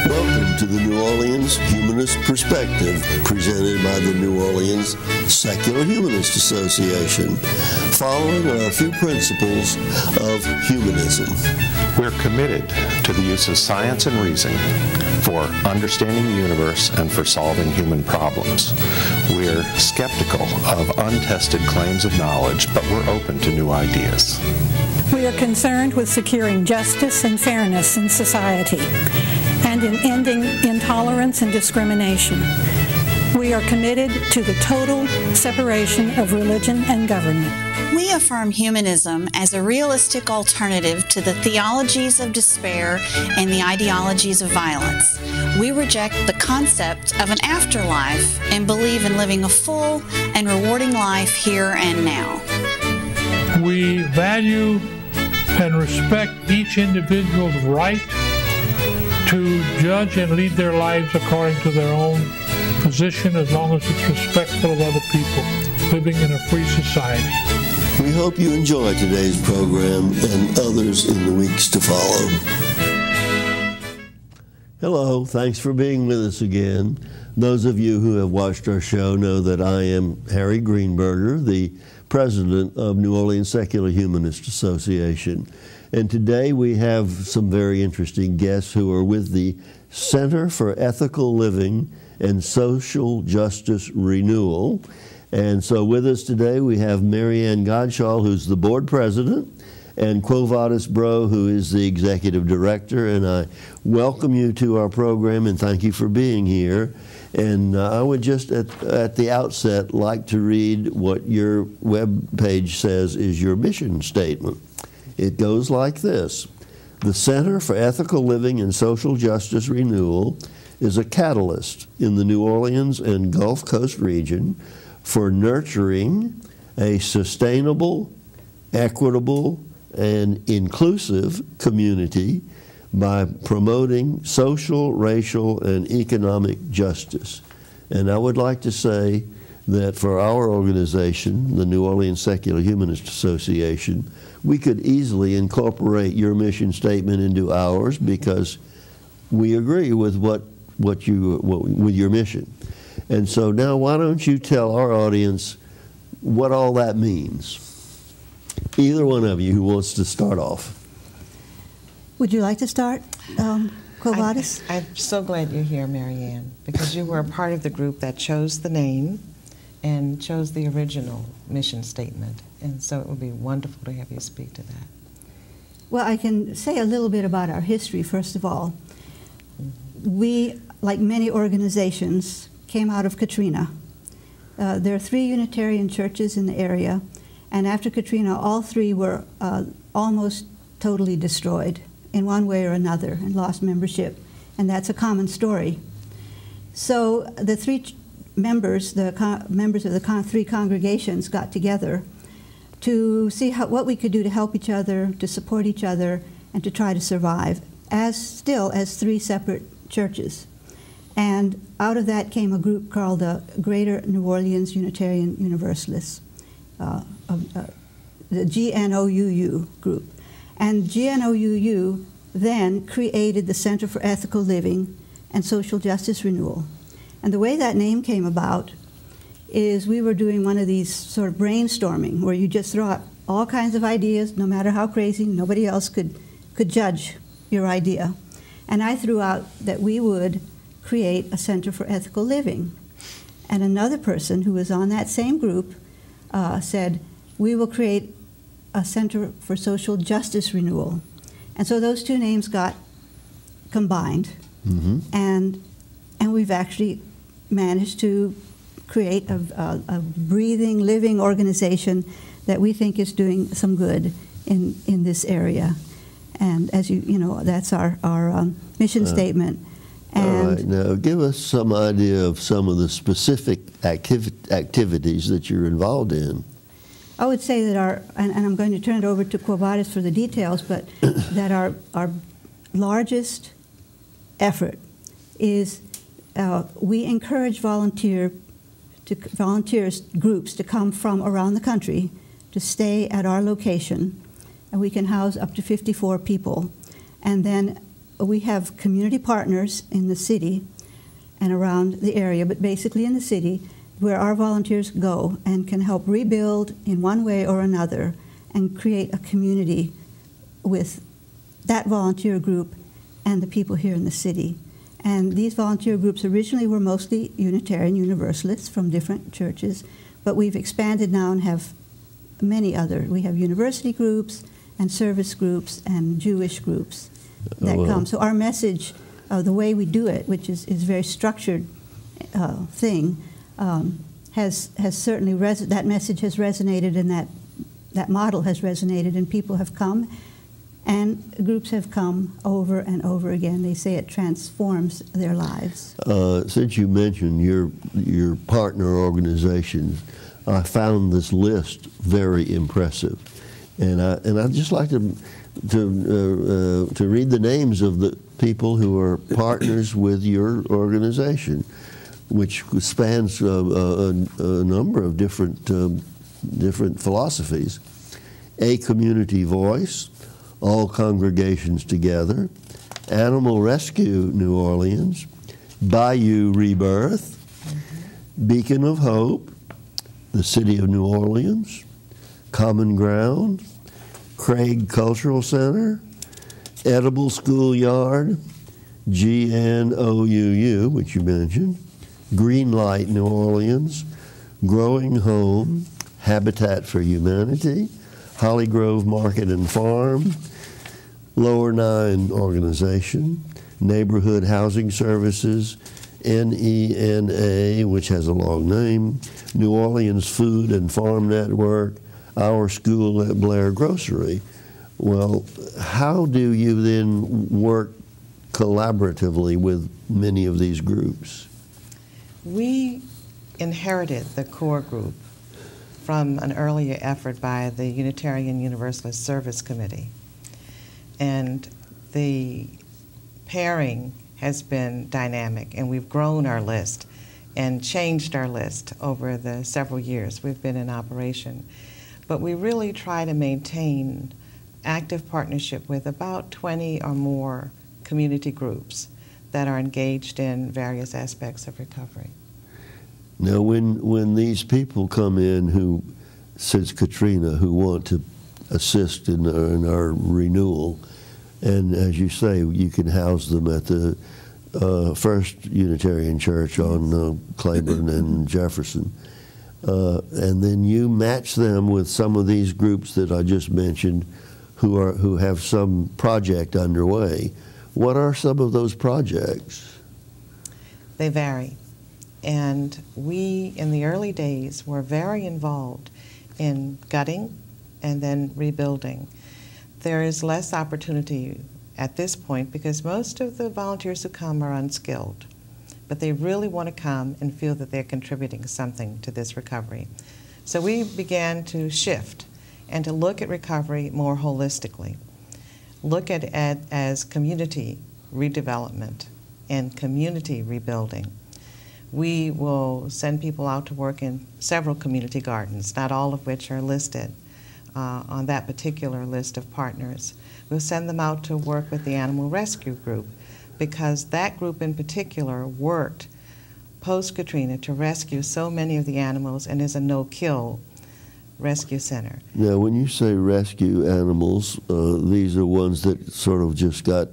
Welcome to the New Orleans Humanist Perspective, presented by the New Orleans Secular Humanist Association, following our few principles of humanism. We're committed to the use of science and reason for understanding the universe and for solving human problems. We're skeptical of untested claims of knowledge, but we're open to new ideas. We are concerned with securing justice and fairness in society and in ending intolerance and discrimination. We are committed to the total separation of religion and government. We affirm humanism as a realistic alternative to the theologies of despair and the ideologies of violence. We reject the concept of an afterlife and believe in living a full and rewarding life here and now. We value and respect each individual's right to judge and lead their lives according to their own position, as long as it's respectful of other people, living in a free society. We hope you enjoy today's program and others in the weeks to follow. Hello, thanks for being with us again. Those of you who have watched our show know that I am Harry Greenberger, the president of New Orleans Secular Humanist Association. And today we have some very interesting guests who are with the Center for Ethical Living and Social Justice Renewal. And so with us today we have Marianne Godshall, who's the board president, and Quo Vadis Bro, who is the executive director. And I welcome you to our program and thank you for being here. And I would just at the outset like to read what your web page says is your mission statement. It goes like this: the Center for Ethical Living and Social Justice Renewal is a catalyst in the New Orleans and Gulf Coast region for nurturing a sustainable, equitable, and inclusive community by promoting social, racial, and economic justice. And I would like to say that for our organization, the New Orleans Secular Humanist Association, we could easily incorporate your mission statement into ours because we agree with with your mission. And so now why don't you tell our audience what all that means? Either one of you who wants to start off. Would you like to start, Quo Vadis? I'm so glad you're here, Marianne, because you were a part of the group that chose the name and chose the original mission statement. And so it would be wonderful to have you speak to that. Well, I can say a little bit about our history, first of all. We, like many organizations, came out of Katrina. There are 3 Unitarian churches in the area, and after Katrina, all 3 were almost totally destroyed in one way or another and lost membership, and that's a common story. So the 3 members, members of the 3 congregations got together to see what we could do to help each other, to support each other, and to try to survive still as 3 separate churches. And out of that came a group called the Greater New Orleans Unitarian Universalists, the GNOUU group. And GNOUU then created the Center for Ethical Living and Social Justice Renewal. And the way that name came about is we were doing one of these sort of brainstorming where you just throw out all kinds of ideas, no matter how crazy, nobody else could judge your idea. And I threw out that we would create a Center for Ethical Living. And another person who was on that same group said, we will create a Center for Social Justice Renewal. And so those 2 names got combined. Mm-hmm. And we've actually managed to create a breathing, living organization that we think is doing some good in this area. And as you know, that's our mission statement. And all right, now give us some idea of some of the specific activities that you're involved in. I would say that and I'm going to turn it over to Quo Vadis for the details, but that our largest effort is we encourage volunteers groups to come from around the country to stay at our location and we can house up to 54 people. And then we have community partners in the city and around the area, but basically in the city, where our volunteers go and can help rebuild in one way or another and create a community with that volunteer group and the people here in the city. And these volunteer groups originally were mostly Unitarian Universalists from different churches, but we've expanded now and have many other. We have university groups and service groups and Jewish groups that come. So our message, the way we do it, which is a very structured thing, has certainly, that message has resonated, and that model has resonated, and people have come, and groups have come over and over again. They say it transforms their lives. Since you mentioned your partner organizations, I found this list very impressive, and I'd just like to read the names of the people who are partners with your organization, which spans a number of different philosophies. A Community Voice, All Congregations Together, Animal Rescue New Orleans, Bayou Rebirth, Beacon of Hope, the City of New Orleans, Common Ground, Craig Cultural Center, Edible Schoolyard, GNOUU, which you mentioned, Green Light New Orleans, Growing Home, Habitat for Humanity, Holly Grove Market and Farm, Lower Nine Organization, Neighborhood Housing Services, NENA, which has a long name, New Orleans Food and Farm Network, Our School at Blair Grocery. Well, how do you then work collaboratively with many of these groups? We inherited the core group from an earlier effort by the Unitarian Universalist Service Committee. And the pairing has been dynamic, and we've grown our list and changed our list over the several years we've been in operation. But we really try to maintain active partnership with about 20 or more community groups that are engaged in various aspects of recovery. Now, when these people come in who, since Katrina, who want to assist in our renewal, and as you say, you can house them at the First Unitarian Church on Claiborne and Jefferson, and then you match them with some of these groups that I just mentioned who have some project underway. What are some of those projects? They vary. And we, in the early days, were very involved in gutting and then rebuilding. There is less opportunity at this point because most of the volunteers who come are unskilled, but they really want to come and feel that they're contributing something to this recovery. So we began to shift and to look at recovery more holistically, look at it as community redevelopment and community rebuilding. We will send people out to work in several community gardens, not all of which are listed on that particular list of partners. We'll send them out to work with the Animal Rescue Group because that group in particular worked post-Katrina to rescue so many of the animals and is a no-kill rescue center. Now, when you say rescue animals, these are ones that sort of just got,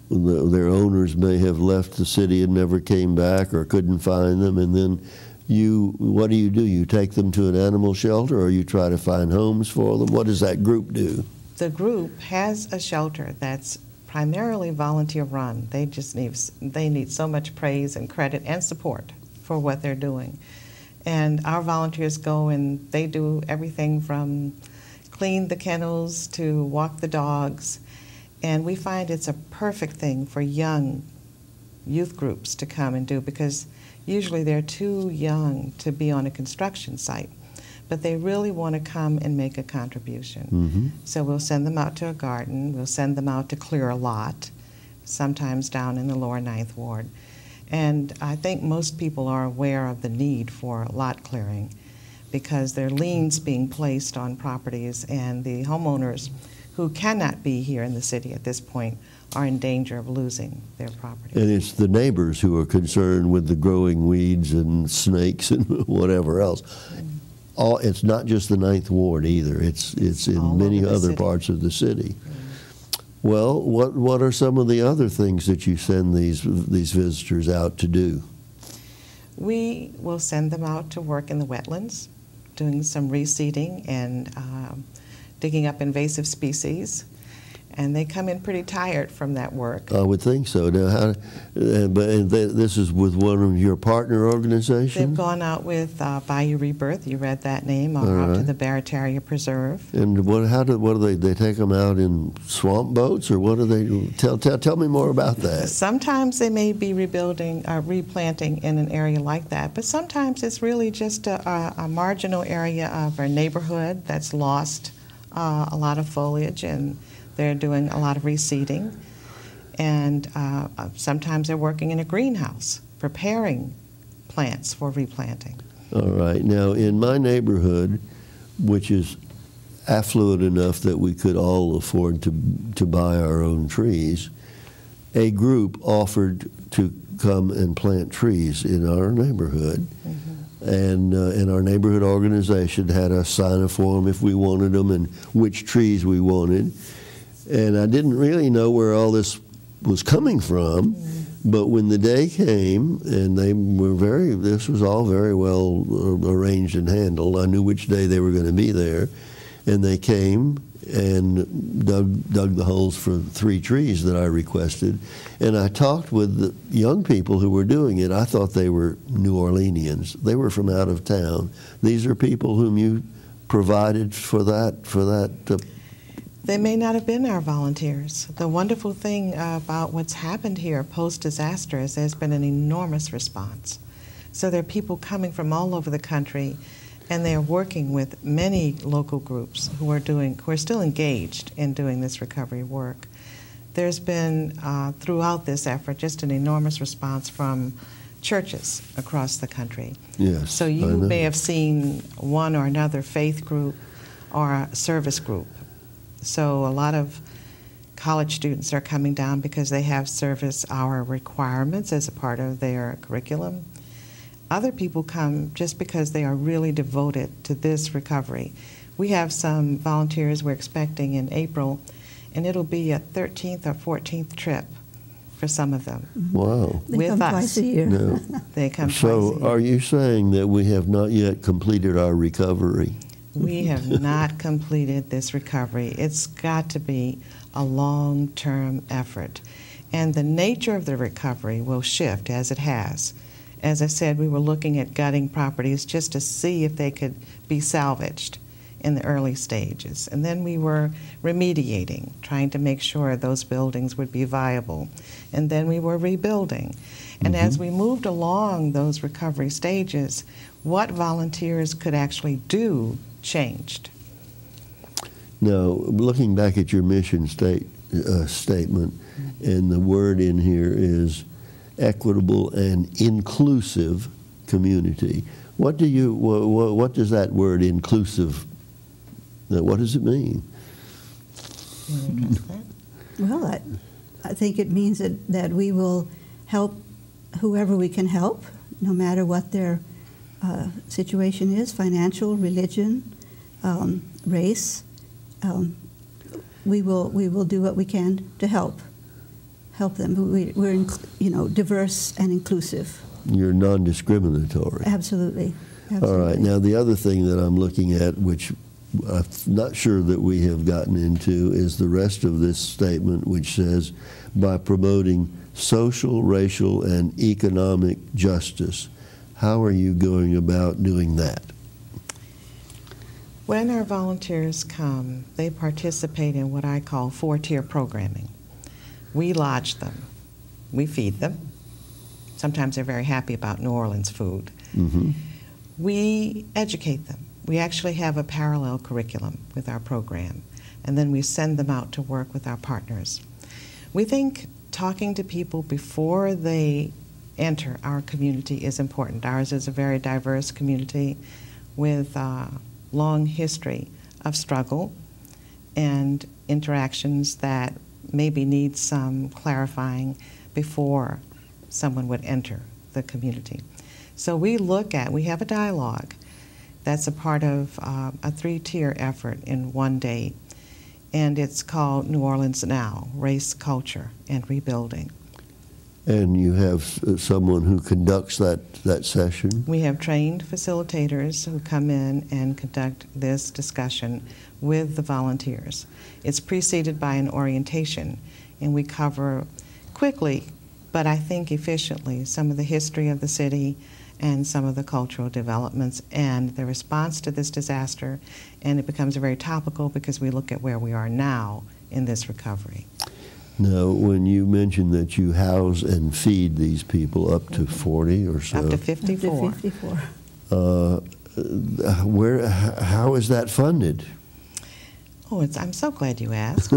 their owners may have left the city and never came back or couldn't find them, and then what do? You take them to an animal shelter, or you try to find homes for them? What does that group do? The group has a shelter that's primarily volunteer run. They need so much praise and credit and support for what they're doing. And our volunteers go and they do everything from clean the kennels to walk the dogs. And we find it's a perfect thing for young youth groups to come and do because usually they're too young to be on a construction site, but they really want to come and make a contribution. Mm-hmm. So we'll send them out to a garden, we'll send them out to clear a lot, sometimes down in the lower Ninth Ward. And I think most people are aware of the need for lot clearing, because there are liens being placed on properties, and the homeowners who cannot be here in the city at this point are in danger of losing their property. And it's the neighbors who are concerned with the growing weeds and snakes and whatever else. It's not just the Ninth Ward either. It's in all many over the other city. parts of the city. Well, what are some of the other things that you send these visitors out to do? We will send them out to work in the wetlands, doing some reseeding and digging up invasive species. And they come in pretty tired from that work. I would think so. Now, this is with one of your partner organizations? They've gone out with Bayou Rebirth. You read that name, or out to the Barataria Preserve. And what do they take them out in swamp boats, or what do they do? Tell me more about that. Sometimes they may be rebuilding, replanting in an area like that, but sometimes it's really just a marginal area of a neighborhood that's lost a lot of foliage, and they're doing a lot of reseeding. And sometimes they're working in a greenhouse, preparing plants for replanting. All right. Now, in my neighborhood, which is affluent enough that we could all afford to buy our own trees, a group offered to come and plant trees in our neighborhood. And our neighborhood organization had us sign a form if we wanted them and which trees we wanted. And I didn't really know where all this was coming from, but when the day came, and this was all very well arranged and handled. I knew which day they were going to be there, and they came and dug the holes for 3 trees that I requested. And I talked with the young people who were doing it. I thought they were New Orleanians. They were from out of town. These are people whom you provided for that. They may not have been our volunteers. The wonderful thing about what's happened here post-disaster is there's been an enormous response. So there are people coming from all over the country, and they're working with many local groups who are still engaged in doing this recovery work. There's been, throughout this effort, just an enormous response from churches across the country. Yes, so you may have seen one or another faith group or a service group. So a lot of college students are coming down because they have service hour requirements as a part of their curriculum. Other people come just because they are really devoted to this recovery. We have some volunteers we're expecting in April, and it'll be a 13th or 14th trip for some of them. Wow. They come twice a year. No. They come twice a year. So are you saying that we have not yet completed our recovery? We have not completed this recovery. It's got to be a long-term effort. And the nature of the recovery will shift as it has. As I said, we were looking at gutting properties just to see if they could be salvaged in the early stages. And then we were remediating, trying to make sure those buildings would be viable. And then we were rebuilding. And as we moved along those recovery stages, what volunteers could actually do changed. Now, looking back at your mission statement, and the word in here is equitable and inclusive community. What does that word inclusive, what does it mean? Well, I think it means that we will help whoever we can help, no matter what their situation is, financial, religion, race. We will do what we can to help them. We're diverse and inclusive. You're non-discriminatory. Absolutely. All right. Now, the other thing that I'm looking at, which I'm not sure that we have gotten into, is the rest of this statement, which says, by promoting social, racial, and economic justice. How are you going about doing that? When our volunteers come, they participate in what I call 4-tier programming. We lodge them. We feed them. Sometimes they're very happy about New Orleans food. We educate them. We actually have a parallel curriculum with our program, and then we send them out to work with our partners. We think talking to people before they enter our community is important. Ours is a very diverse community. with a long history of struggle and interactions that maybe need some clarifying before someone would enter the community. So we have a dialogue that's a part of a 3-tier effort in one day, and it's called New Orleans Now, Race, Culture, and Rebuilding. And you have someone who conducts that session? We have trained facilitators who come in and conduct this discussion with the volunteers. It's preceded by an orientation, and we cover quickly, but I think efficiently, some of the history of the city and some of the cultural developments and the response to this disaster, and it becomes very topical because we look at where we are now in this recovery. Now, when you mentioned that you house and feed these people up to 40 or so, up to 54. Up to 54. How is that funded? Oh, I'm so glad you asked.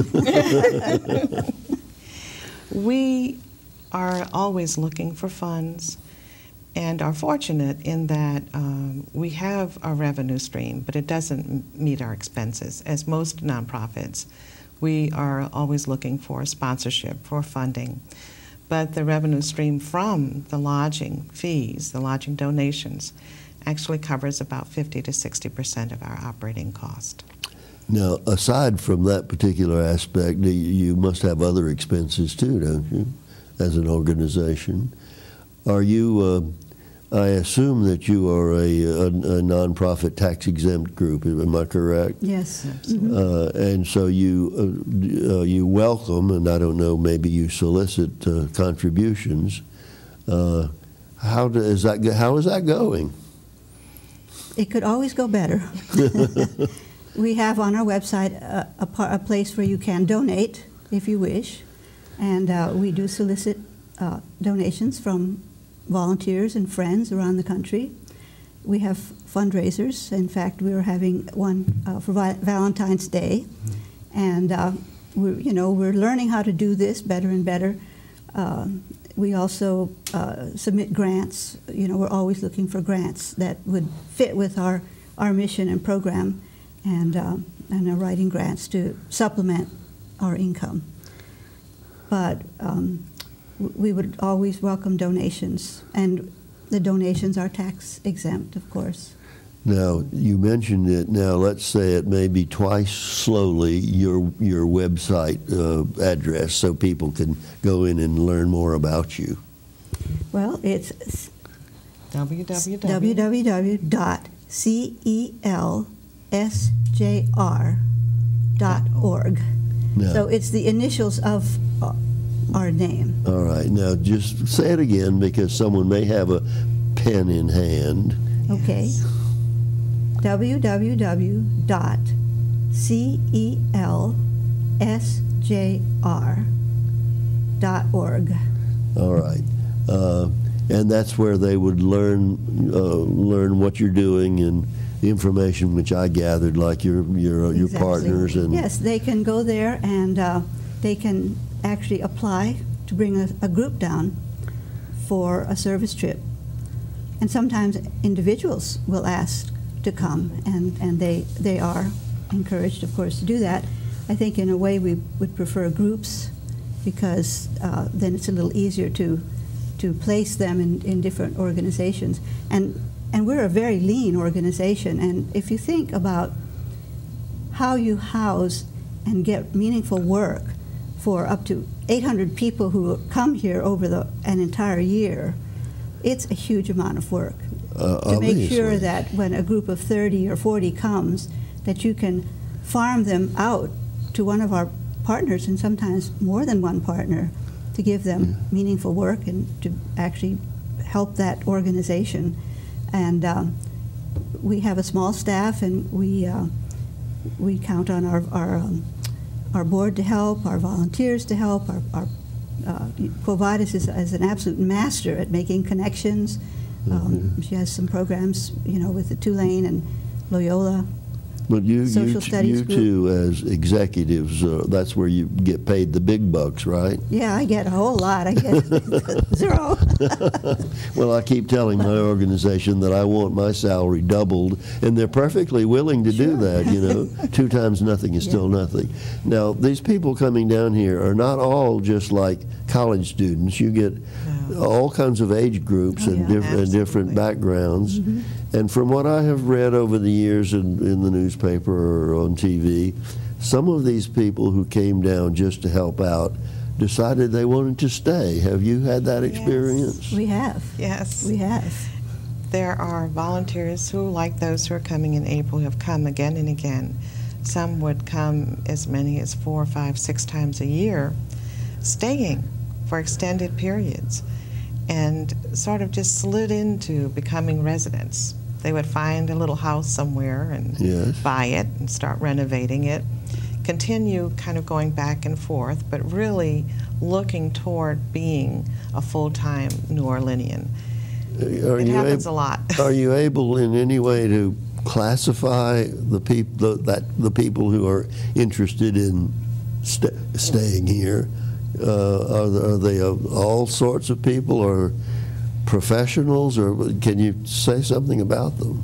We are always looking for funds and are fortunate in that we have a revenue stream, but it doesn't meet our expenses. As most nonprofits, we are always looking for sponsorship, for funding. But the revenue stream from the lodging fees, the lodging donations, actually covers about 50 to 60% of our operating cost. Now, aside from that particular aspect, you must have other expenses too, don't you, as an organization? Are you, I assume that you are a nonprofit tax-exempt group, am I correct? Yes. And so you welcome, and I don't know, maybe you solicit contributions. How is that going? It could always go better. We have on our website a place where you can donate if you wish, and we do solicit donations from volunteers and friends around the country. We have fundraisers. In fact, we are having one for Valentine's Day, and we're learning how to do this better and better. We also submit grants. We're always looking for grants that would fit with our mission and program, and are writing grants to supplement our income. But we would always welcome donations, and the donations are tax exempt, of course. Now, you mentioned it. Now, let's say it may be twice slowly your website address so people can go in and learn more about you. Well, it's www.celsjr.org. No. So it's the initials of our name. All right. Now, just say it again because someone may have a pen in hand. Okay. www.celsjr.org. All right. And that's where they would learn what you're doing and the information which I gathered, like your Exactly. partners and yes, they can go there and they can actually apply to bring a group down for a service trip. And sometimes individuals will ask to come, and they are encouraged, of course, to do that. I think in a way we would prefer groups because then it's a little easier to place them in different organizations. And we're a very lean organization, and if you think about how you house and get meaningful work for up to 800 people who come here over an entire year, it's a huge amount of work. To make sure that when a group of 30 or 40 comes, that you can farm them out to one of our partners, and sometimes more than one partner, to give them meaningful work and to actually help that organization. And we have a small staff, and we count on our board to help, our volunteers to help. Our Quo Vadis is an absolute master at making connections. She has some programs, with the Tulane and Loyola But you studies group. two as executives, that's where you get paid the big bucks, right? Yeah, I get a whole lot. I get 0. Well, I keep telling my organization that I want my salary doubled, and they're perfectly willing to do that, you know. 2 times nothing is still nothing. Now, these people coming down here are not all just like college students. You get all kinds of age groups and different backgrounds. And from what I have read over the years in the newspaper or on TV, some of these people who came down just to help out decided they wanted to stay. Have you had that experience? Yes, we have. Yes. We have. There are volunteers who, like those who are coming in April, have come again and again. Some would come as many as 4, 5, 6 times a year, staying for extended periods, and sort of just slid into becoming residents. They would find a little house somewhere and buy it and start renovating it, continue kind of going back and forth, but really looking toward being a full-time New Orleanian. It happens a lot. Are you able in any way to classify the people who are interested in staying here? Are they all sorts of people, or professionals, or can you say something about them?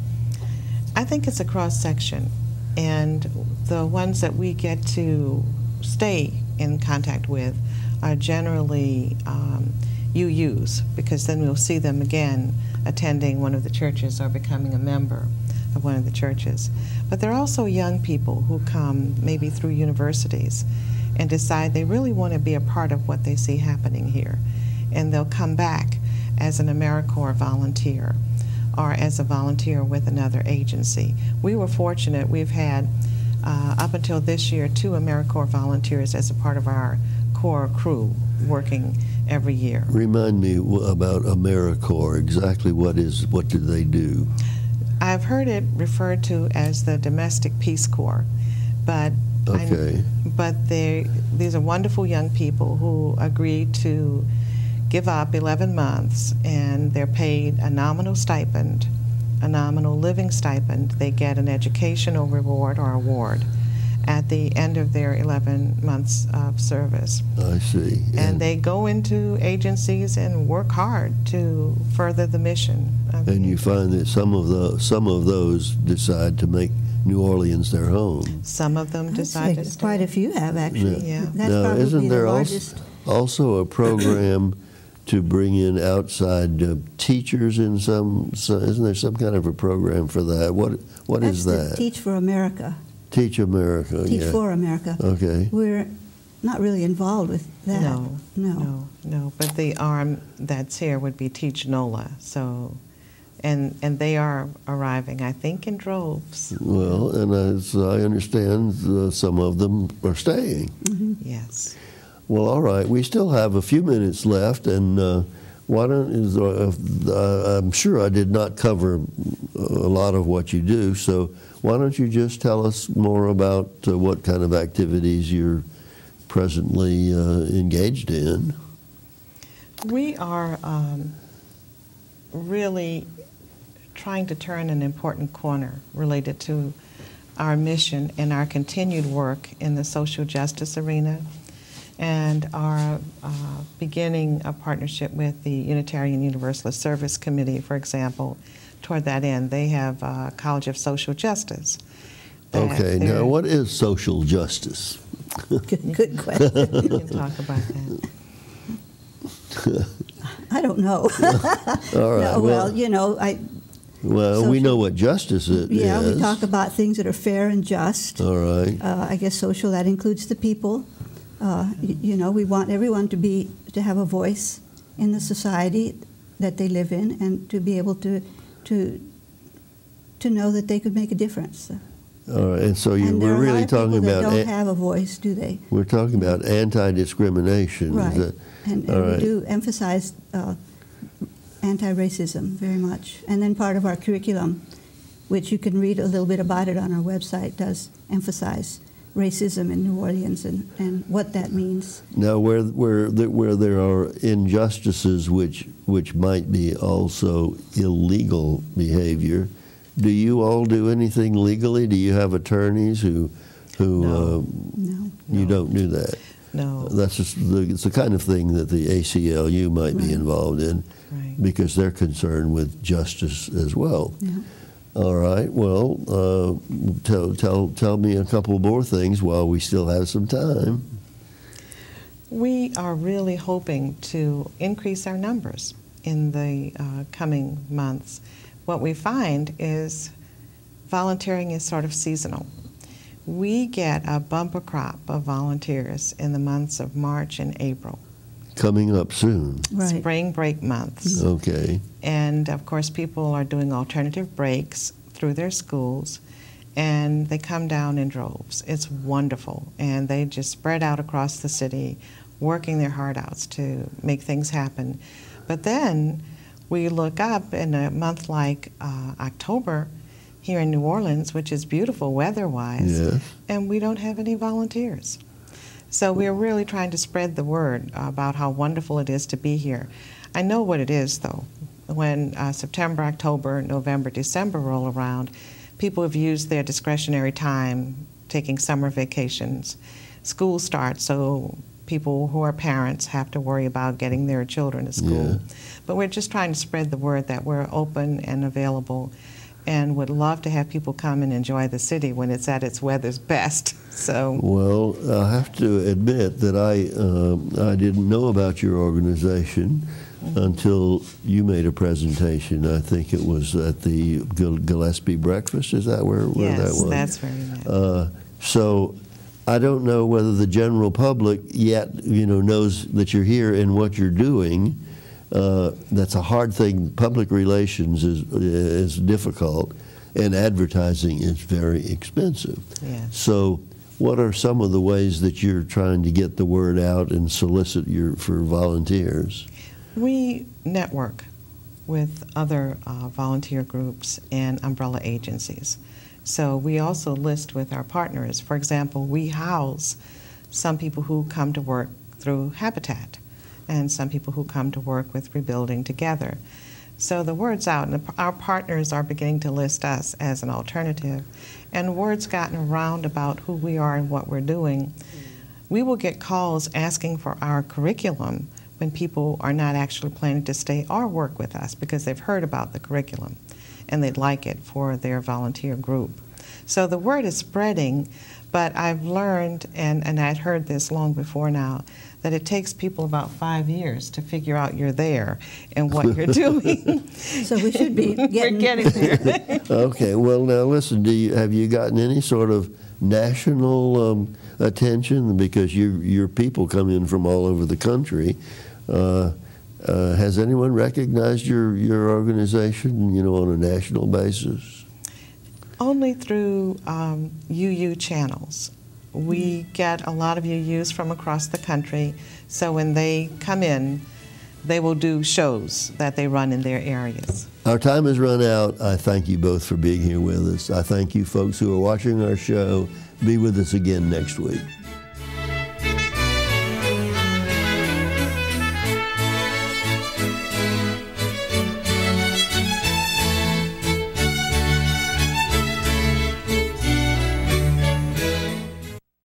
I think it's a cross-section, and the ones that we get to stay in contact with are generally UUs, because then we'll see them again attending one of the churches or becoming a member of one of the churches. But there are also young people who come maybe through universities and decide they really want to be a part of what they see happening here. And they'll come back as an AmeriCorps volunteer or as a volunteer with another agency. We were fortunate. We've had, up until this year, 2 AmeriCorps volunteers as a part of our core crew working every year. Remind me about AmeriCorps. Exactly what do they do? I've heard it referred to as the Domestic Peace Corps, but these are wonderful young people who agreed to give up 11 months, and they're paid a nominal stipend, a nominal living stipend. They get an educational reward or award at the end of their 11 months of service. I see. And they go into agencies and work hard to further the mission. And you find that some of those decide to make New Orleans their home. Some of them decide to stay. Quite a few have, actually. Yeah. That's now, probably isn't there the largest. also a program to bring in outside teachers in isn't there some kind of a program for that? What is that? Teach for America. Teach America. Teach for America. Okay. We're not really involved with that. No. But the arm that's here would be Teach NOLA. So, and they are arriving, I think, in droves. Well, and as I understand, some of them are staying. Mm-hmm. Yes. Well, all right. We still have a few minutes left, and why don't? I'm sure I did not cover a lot of what you do, so why don't you just tell us more about what kind of activities you're presently engaged in? We are really trying to turn an important corner related to our mission and our continued work in the social justice arena, and are beginning a partnership with the Unitarian Universalist Service Committee, for example. Toward that end, they have a College of Social Justice. Okay, now what is social justice? Good question. We can talk about that. I don't know. All right. No, well, you know, we know what justice is. Yeah, we talk about things that are fair and just. All right. I guess social, that includes the people. You know, we want everyone to have a voice in the society that they live in, and to be able to know that they could make a difference. All right, and so we're really talking about. They don't have a voice, do they? We're talking about anti-discrimination. Right, and we do emphasize anti-racism very much. And then part of our curriculum, which you can read a little bit about it on our website, does emphasize racism in New Orleans and what that means. Now, where there are injustices which might be also illegal behavior, Do you all do anything legally? Do you have attorneys who No. No. you don't do that? No. That's just it's the kind of thing that the ACLU might be involved in, Right. because they're concerned with justice as well. Yeah. All right. Well, tell me a couple more things while we still have some time. We are really hoping to increase our numbers in the coming months. What we find is volunteering is sort of seasonal. We get a bumper crop of volunteers in the months of March and April, Coming up soon. Right. spring break months. Okay. And of course, people are doing alternative breaks through their schools, and they come down in droves. It's wonderful. And they just spread out across the city, working their heart outs to make things happen. But then we look up in a month like October here in New Orleans, which is beautiful weather-wise, Yes. and we don't have any volunteers. So we're really trying to spread the word about how wonderful it is to be here. I know what it is, though. When September, October, November, December roll around, people have used their discretionary time taking summer vacations. School starts, so people who are parents have to worry about getting their children to school. Yeah. But we're just trying to spread the word that we're open and available, and would love to have people come and enjoy the city when it's at its weather's best. So, Well, I have to admit that I didn't know about your organization until you made a presentation. I think it was at the Gillespie Breakfast. Is that where that yes, was? that's very nice. So I don't know whether the general public yet, knows that you're here and what you're doing. That's a hard thing. Public relations is difficult, and advertising is very expensive. Yes. So what are some of the ways that you're trying to get the word out and solicit for volunteers? We network with other volunteer groups and umbrella agencies. So we also list with our partners. For example, we house some people who come to work through Habitat, and some people who come to work with Rebuilding Together. So the word's out, and our partners are beginning to list us as an alternative, and word's gotten around about who we are and what we're doing. We will get calls asking for our curriculum when people are not actually planning to stay or work with us because they've heard about the curriculum and they'd like it for their volunteer group. So the word is spreading, but I've learned, and I'd heard this long before now, that it takes people about 5 years to figure out you're there and what you're doing. So we should be We're getting there. Okay. Well, now listen. Have you gotten any sort of national attention, because your people come in from all over the country? Has anyone recognized your organization, on a national basis? Only through UU channels. We get a lot of UUs from across the country, so when they come in, they will do shows that they run in their areas. Our time has run out. I thank you both for being here with us. I thank you folks who are watching our show. Be with us again next week.